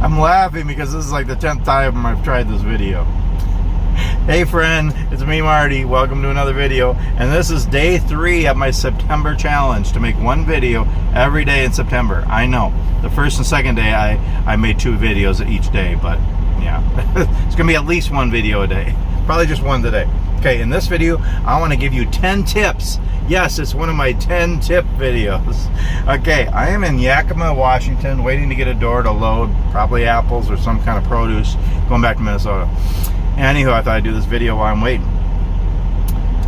I'm laughing because this is like the 10th time I've tried this video. Hey friend, it's me Marty. Welcome to another video. And this is day 3 of my September challenge to make one video every day in September. I know, the first and second day I made 2 videos each day, but yeah, it's gonna be at least 1 video a day. Probably just 1 today. Okay, in this video, I want to give you 10 tips. Yes, it's one of my 10 tip videos. Okay, I am in Yakima, Washington, waiting to get a door to load, probably apples or some kind of produce, going back to Minnesota. Anywho, I thought I'd do this video while I'm waiting.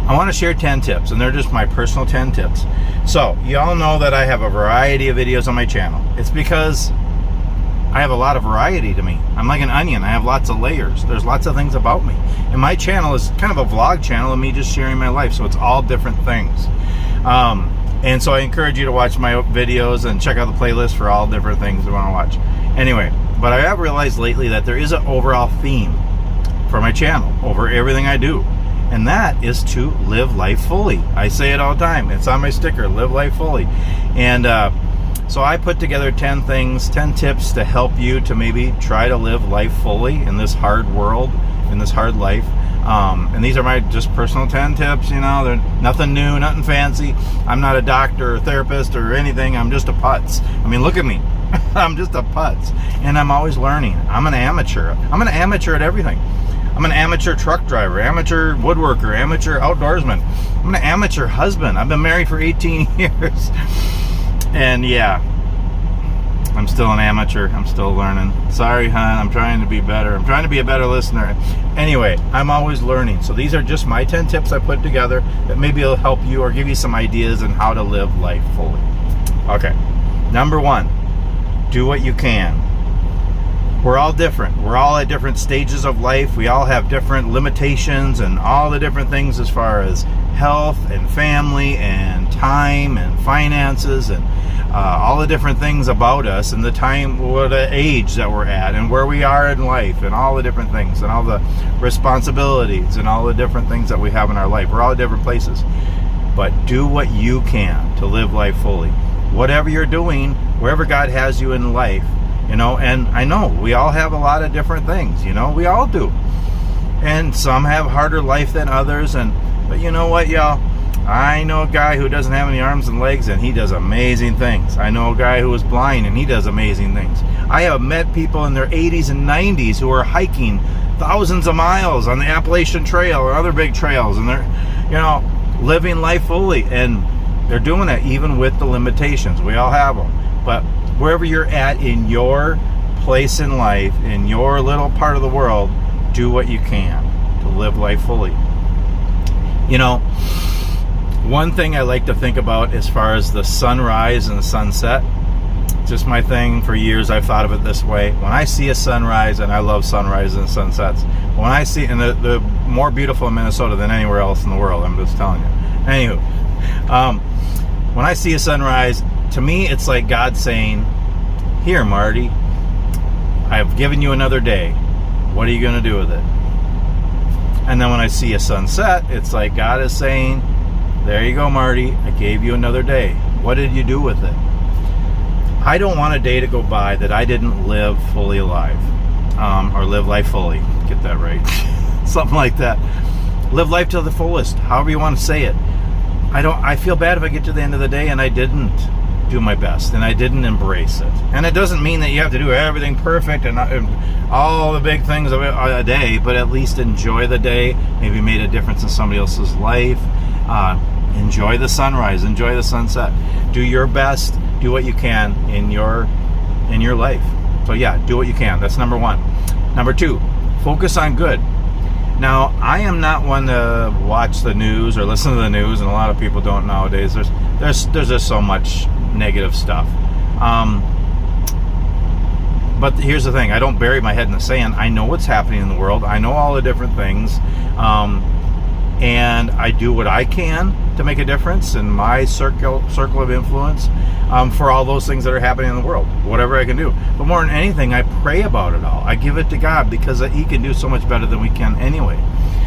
I want to share 10 tips, and they're just my personal 10 tips. So, you all know that I have a variety of videos on my channel. It's because I have a lot of variety to me. I'm like an onion. I have lots of layers. There's lots of things about me. And my channel is kind of a vlog channel of me just sharing my life. So it's all different things. And so I encourage you to watch my videos and check out the playlist for all different things you want to watch. Anyway, but I have realized lately that there is an overall theme for my channel over everything I do. And that is to live life fully. I say it all the time. It's on my sticker, live life fully. And so I put together 10 things, 10 tips to help you to maybe try to live life fully in this hard world, in this hard life. And these are my just personal 10 tips, you know, they're nothing new, nothing fancy. I'm not a doctor or therapist or anything. I'm just a putz. I mean, look at me. I'm just a putz. And I'm always learning. I'm an amateur. I'm an amateur at everything. I'm an amateur truck driver, amateur woodworker, amateur outdoorsman. I'm an amateur husband. I've been married for 18 years. And yeah, I'm still an amateur. I'm still learning. Sorry, hon. I'm trying to be better. I'm trying to be a better listener. Anyway, I'm always learning. So these are just my 10 tips I put together that maybe will help you or give you some ideas on how to live life fully. Okay. Number 1, do what you can. We're all different. We're all at different stages of life. We all have different limitations and all the different things as far as health and family and time and finances and all the different things about us and the time, what the age that we're at and where we are in life and all the different things and all the responsibilities and all the different things that we have in our life. We're all at different places. But do what you can to live life fully. Whatever you're doing, wherever God has you in life, you know, and I know we all have a lot of different things, you know, we all do. And some have harder life than others, but you know what, y'all? I know a guy who doesn't have any arms and legs, and he does amazing things. I know a guy who is blind, and he does amazing things. I have met people in their 80s and 90s who are hiking thousands of miles on the Appalachian Trail or other big trails, and they're, you know, living life fully, and they're doing that even with the limitations. We all have them. But wherever you're at in your place in life, in your little part of the world, do what you can to live life fully. You know, one thing I like to think about as far as the sunrise and the sunset, just my thing for years, I've thought of it this way. When I see a sunrise, and I love sunrises and sunsets, when I see, and they're more beautiful in Minnesota than anywhere else in the world, I'm just telling you. Anywho, when I see a sunrise, to me it's like God saying, here Marty, I've given you another day. What are you going to do with it? And then when I see a sunset, it's like God is saying, there you go, Marty. I gave you another day. What did you do with it? I don't want a day to go by that I didn't live fully alive. Or live life fully. Get that right. Something like that. Live life to the fullest. However you want to say it. I feel bad if I get to the end of the day and I didn't do my best and I didn't embrace it. And it doesn't mean that you have to do everything perfect and all the big things of a day, but at least enjoy the day. Maybe made a difference in somebody else's life. Enjoy the sunrise, enjoy the sunset. Do your best, do what you can in your life. So yeah, do what you can. That's number 1. Number 2, focus on good. Now, I am not one to watch the news or listen to the news, and a lot of people don't nowadays. There's just so much negative stuff. But here's the thing, I don't bury my head in the sand. I know what's happening in the world. I know all the different things. And I do what I can to make a difference in my circle of influence for all those things that are happening in the world, whatever I can do. But more than anything, I pray about it all. I give it to God because He can do so much better than we can anyway.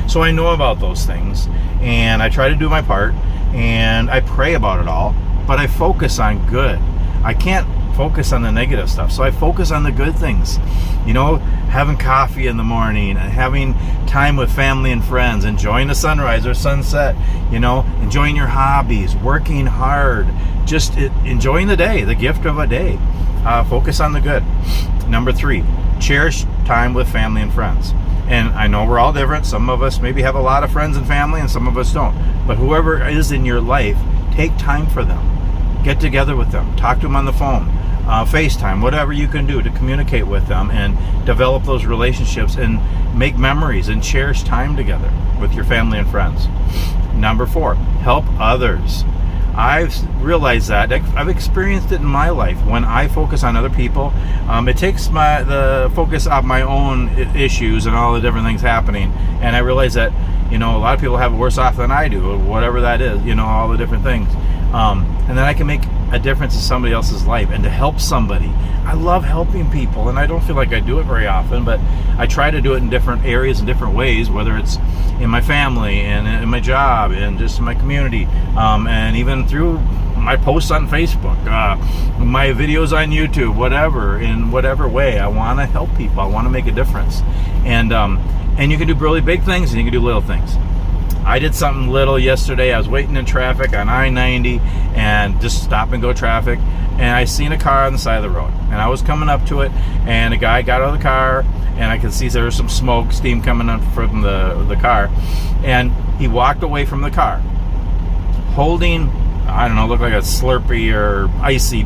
So I know about those things, and I try to do my part, and I pray about it all, but I focus on good. I can't focus on the negative stuff. So I focus on the good things, you know, having coffee in the morning, and having time with family and friends, enjoying the sunrise or sunset, you know, enjoying your hobbies, working hard, just enjoying the day, the gift of a day. Focus on the good. Number 3, cherish time with family and friends. And I know we're all different. Some of us maybe have a lot of friends and family, and some of us don't. But whoever is in your life, take time for them. Get together with them. Talk to them on the phone, FaceTime, whatever you can do to communicate with them and develop those relationships and make memories and cherish time together with your family and friends. Number 4, help others. I've realized that. I've experienced it in my life. When I focus on other people, it takes the focus off my own issues and all the different things happening. And I realize that, you know, a lot of people have it worse off than I do, whatever that is, you know, all the different things. And then I can make a difference in somebody else's life and to help somebody. I love helping people, and I don't feel like I do it very often, but I try to do it in different areas and different ways, whether it's in my family and in my job and just in my community, and even through my posts on Facebook, my videos on YouTube, whatever, in whatever way. I want to help people. I want to make a difference. And you can do really big things and you can do little things. I did something little yesterday. I was waiting in traffic on I-90 and just stop and go traffic, and I seen a car on the side of the road, and I was coming up to it, and a guy got out of the car, and I could see there was some smoke, steam coming up from the car, and he walked away from the car holding, I don't know, looked like a Slurpee or icy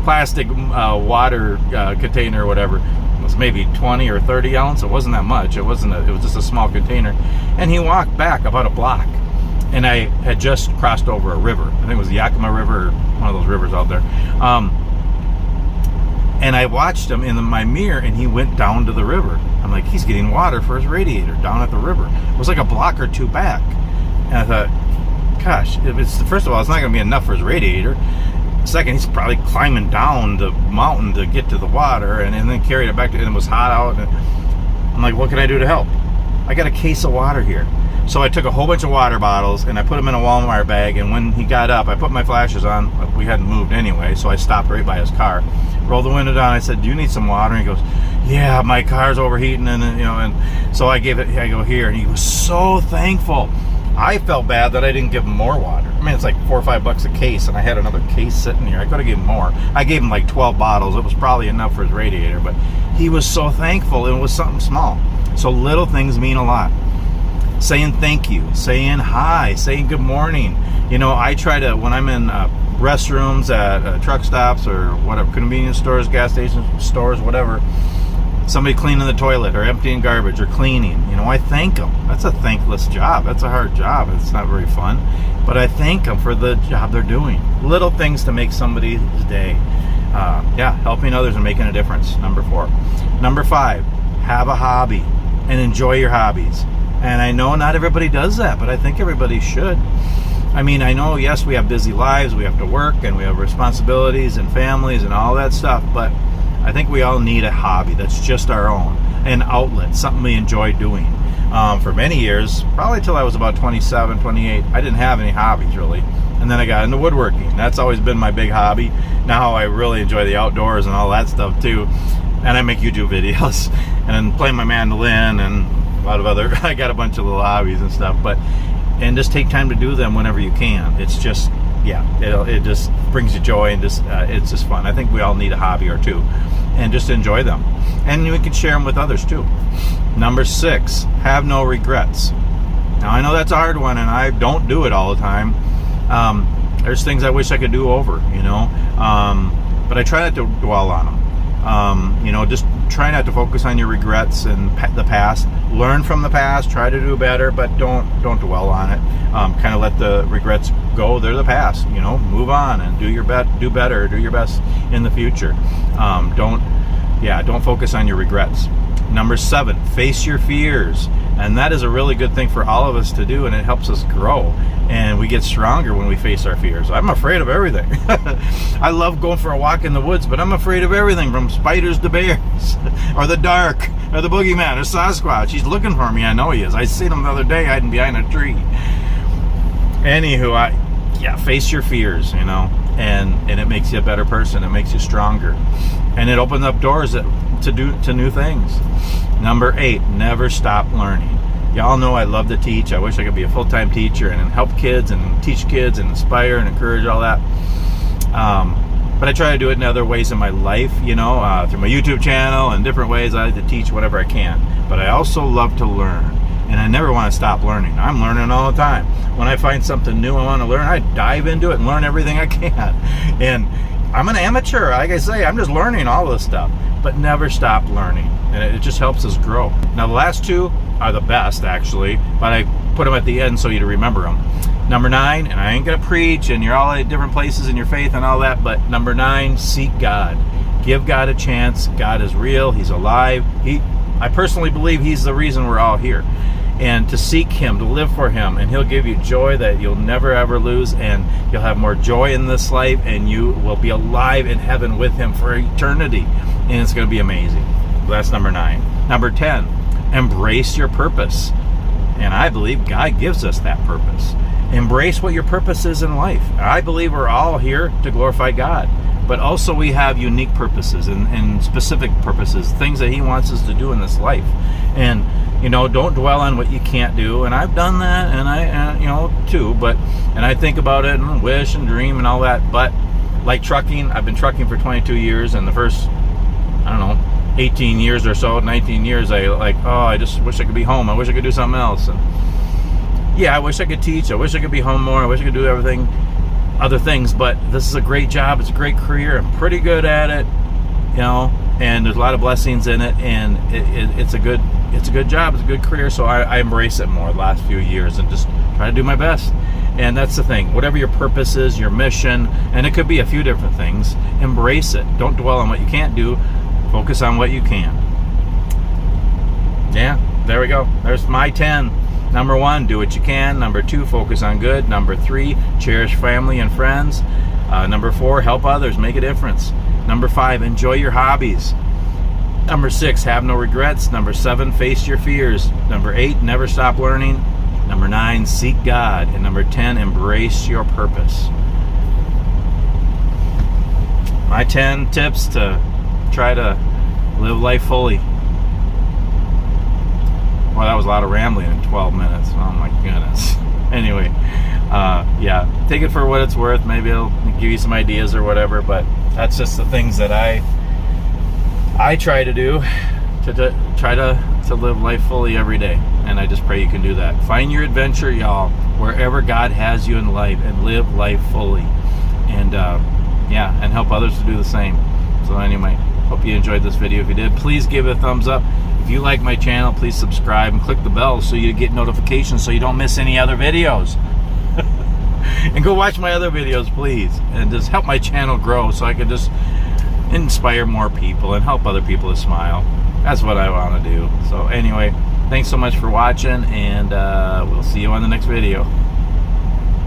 plastic water container or whatever. It was maybe 20 or 30 ounce. It wasn't that much. It was just a small container. And he walked back about a block. And I had just crossed over a river. I think it was the Yakima River, or one of those rivers out there. And I watched him in my mirror, and he went down to the river. I'm like, he's getting water for his radiator down at the river. It was like a block or two back. And I thought, gosh, first of all, it's not going to be enough for his radiator. Second, he's probably climbing down the mountain to get to the water, and then carried it back and it was hot out. And I'm like, what can I do to help? I got a case of water here. So I took a whole bunch of water bottles and I put them in a Walmart bag, and when he got up, I put my flashes on. We hadn't moved anyway, so I stopped right by his car, rolled the window down. I said, do you need some water? And he goes, yeah, my car's overheating, and you know, and so I go here, and he was so thankful. I felt bad that I didn't give him more water. I mean, it's like $4 or $5 a case, and I had another case sitting here. I could have given him more. I gave him like 12 bottles. It was probably enough for his radiator, but he was so thankful. It was something small. So little things mean a lot. Saying thank you, saying hi, saying good morning. You know, I try to, when I'm in restrooms at truck stops or whatever, convenience stores, gas station stores, whatever, somebody cleaning the toilet or emptying garbage or cleaning, you know, I thank them. That's a thankless job. That's a hard job. It's not very fun, but I thank them for the job they're doing. Little things to make somebody's day. Helping others and making a difference. Number 4. Number 5, have a hobby and enjoy your hobbies. And I know not everybody does that, but I think everybody should. I mean, I know, yes, we have busy lives, we have to work, and we have responsibilities and families and all that stuff, but I think we all need a hobby that's just our own, an outlet, something we enjoy doing. For many years, probably till I was about 27, 28, I didn't have any hobbies really. And then I got into woodworking. That's always been my big hobby. Now I really enjoy the outdoors and all that stuff too. And I make YouTube videos and play my mandolin and a lot of other, I got a bunch of little hobbies and stuff, and just take time to do them whenever you can. It's just, it just brings you joy, and just it's just fun. I think we all need a hobby or two, and just enjoy them, and we can share them with others too. Number 6, have no regrets. Now I know that's a hard one, and I don't do it all the time. There's things I wish I could do over, you know, but I try not to dwell on them. You know, just try not to focus on your regrets and the past. Learn from the past, try to do better, but don't dwell on it. Kind of let the regrets go. They're the past, you know. Move on and do better, do your best in the future. Don't focus on your regrets. Number 7, face your fears. And that is a really good thing for all of us to do, and it helps us grow. And we get stronger when we face our fears. I'm afraid of everything. I love going for a walk in the woods, but I'm afraid of everything, from spiders to bears, or the dark, or the boogeyman, or Sasquatch. He's looking for me. I know he is. I seen him the other day hiding behind a tree. Anywho, face your fears, you know. and it makes you a better person. It makes you stronger, and it opens up doors to new things. Number 8, never stop learning. Y'all know I love to teach. I wish I could be a full-time teacher and help kids and teach kids and inspire and encourage all that. But I try to do it in other ways in my life, through my YouTube channel and different ways. I like to teach whatever I can. But I also love to learn, and I never want to stop learning. I'm learning all the time. When I find something new I want to learn, I dive into it and learn everything I can. And I'm an amateur. Like I say, I'm just learning all this stuff. But never stop learning, and it just helps us grow. Now, the last 2 are the best, actually, but I put them at the end so you to remember them. Number 9, and I ain't gonna preach, and you're all at different places in your faith and all that, but number 9, seek God. Give God a chance. God is real. He's alive. I personally believe He's the reason we're all here. And to seek Him, to live for Him, and He'll give you joy that you'll never ever lose, and you'll have more joy in this life, and you will be alive in heaven with Him for eternity, and it's going to be amazing. So that's number 9. Number 10, embrace your purpose. And I believe God gives us that purpose. Embrace what your purpose is in life. I believe we're all here to glorify God, but also we have unique purposes and specific purposes, things that He wants us to do in this life. And don't dwell on what you can't do. And I've done that, and I too. And I think about it and wish and dream and all that. But like trucking, I've been trucking for 22 years, and the first 18 years or so, 19 years, I just wish I could be home. I wish I could do something else. And yeah, I wish I could teach. I wish I could be home more. I wish I could do other things. But this is a great job. It's a great career. I'm pretty good at it, and there's a lot of blessings in it, and it's a good job. It's a good career. So I embrace it more the last few years and just try to do my best. And that's the thing. Whatever your purpose is, your mission, and it could be a few different things, embrace it. Don't dwell on what you can't do. Focus on what you can. Yeah, there we go. There's my 10. Number 1, do what you can. Number 2, focus on good. Number 3, cherish family and friends. Number 4, help others, make a difference. Number 5, enjoy your hobbies. Number 6, have no regrets. Number 7, face your fears. Number 8, never stop learning. Number 9, seek God. And number 10, embrace your purpose. My 10 tips to try to live life fully. Well, that was a lot of rambling in 12 minutes. Oh my goodness. Anyway, yeah, take it for what it's worth. Maybe it'll give you some ideas or whatever, but that's just the things that I try to do to try to live life fully every day. And I just pray you can do that. Find your adventure, y'all, wherever God has you in life, and live life fully. And and help others to do the same. So anyway, hope you enjoyed this video. If you did, please give it a thumbs up. If you like my channel, please subscribe and click the bell so you get notifications so you don't miss any other videos. And go watch my other videos, please, and just help my channel grow so I can just inspire more people and help other people to smile. That's what I want to do. So anyway, thanks so much for watching, and we'll see you on the next video.